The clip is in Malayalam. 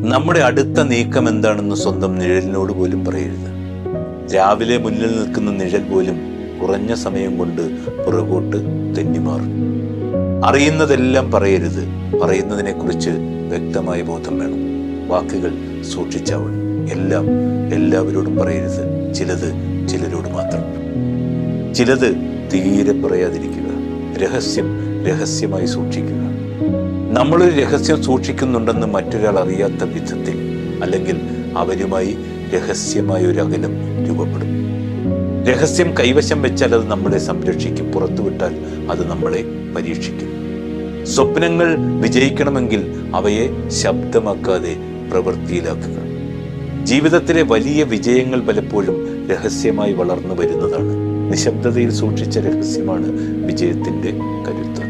നമ്മുടെ അടുത്ത നീക്കം എന്താണെന്ന് സ്വന്തം നിഴലിനോട് പോലും പറയരുത്. രാവിലെ മുന്നിൽ നിൽക്കുന്ന നിഴൽ പോലും കുറഞ്ഞ സമയം കൊണ്ട് പുറകോട്ട് തെന്നിമാറും. അറിയുന്നതെല്ലാം പറയരുത്. പറയുന്നതിനെക്കുറിച്ച് വ്യക്തമായ ബോധം വേണം. വാക്കുകൾ സൂക്ഷിച്ചാവണം. എല്ലാം എല്ലാവരോടും പറയരുത്. ചിലത് ചിലരോട് മാത്രം. ചിലത് തീരെ പറയാതിരിക്കുക. രഹസ്യം രഹസ്യമായി സൂക്ഷിക്കുക. നമ്മളൊരു രഹസ്യം സൂക്ഷിക്കുന്നുണ്ടെന്ന് മറ്റൊരാൾ അറിയാത്ത വിധത്തിൽ, അല്ലെങ്കിൽ അവരുമായി രഹസ്യമായ ഒരു അകലം രൂപപ്പെടും. രഹസ്യം കൈവശം വെച്ചാൽ അത് നമ്മളെ സംരക്ഷിക്കും. പുറത്തുവിട്ടാൽ അത് നമ്മളെ പരീക്ഷിക്കും. സ്വപ്നങ്ങൾ വിജയിക്കണമെങ്കിൽ അവയെ ശബ്ദമാക്കാതെ പ്രവൃത്തിയിലാക്കുക. ജീവിതത്തിലെ വലിയ വിജയങ്ങൾ പലപ്പോഴും രഹസ്യമായി വളർന്നു വരുന്നതാണ്. നിശബ്ദതയിൽ സൂക്ഷിച്ച രഹസ്യമാണ് വിജയത്തിന്റെ കരുത്ത്.